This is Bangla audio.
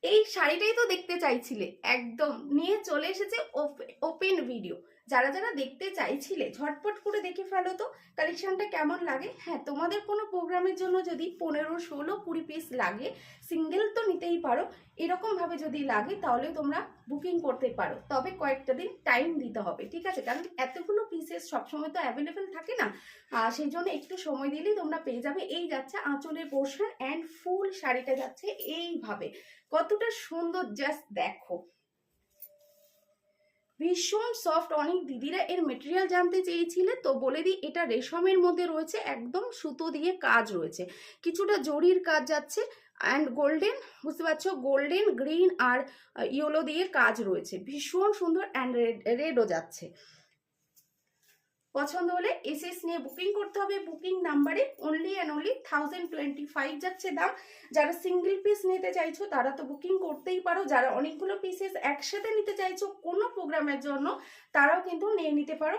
এই শাড়িটাই তো দেখতে চাইছিলে, একদম নিয়ে চলে এসেছে ওপেন ভিডিও। যারা যারা দেখতে চাইছিলে ঝটপট করে দেখে ফেলো তো কালেকশনটা কেমন লাগে। হ্যাঁ, তোমাদের কোনো প্রোগ্রামের জন্য যদি 15, 16, 20 পিস লাগে, সিঙ্গেল তো নিতেই পারো, এরকম ভাবে যদি লাগে তাহলে তোমরা বুকিং করতে পারো। তবে কয়েকটা দিন টাইম দিতে হবে, ঠিক আছে? কারণ এতগুলো পিসেস সবসময় তো অ্যাভেলেবেল থাকে না, সেই জন্য একটু সময় দিলেই তোমরা পেয়ে যাবে। এই যাচ্ছে আঁচলের পোর্শন অ্যান্ড ফুল শাড়িটা যাচ্ছে এইভাবে, কতটা সুন্দর জাস্ট দেখো, ভীষণ সফট। অনেক দিদিরা এর মেটেরিয়াল জানতে চেয়েছিলে, তো বলে দিই এটা রেশমের মধ্যে রয়েছে, একদম সুতো দিয়ে কাজ রয়েছে, কিছুটা জরির কাজ যাচ্ছে অ্যান্ড গোল্ডেন, বুঝতে পারছো, গোল্ডেন গ্রিন আর ইয়েলো দিয়ে কাজ রয়েছে, ভীষণ সুন্দর অ্যান্ড রেডও যাচ্ছে। পছন্দ হলে এসএস নিয়ে বুকিং করতে হবে। বুকিং নাম্বারে অনলি অ্যান্ড অনলি 1025 যাচ্ছে দাম। যারা সিঙ্গেল পিস নিতে চাইছো তারা তো বুকিং করতেই পারো, যারা অনেকগুলো পিসেস একসাথে নিতে চাইছো কোনো প্রোগ্রামের জন্য তারাও কিন্তু নিয়ে নিতে পারো,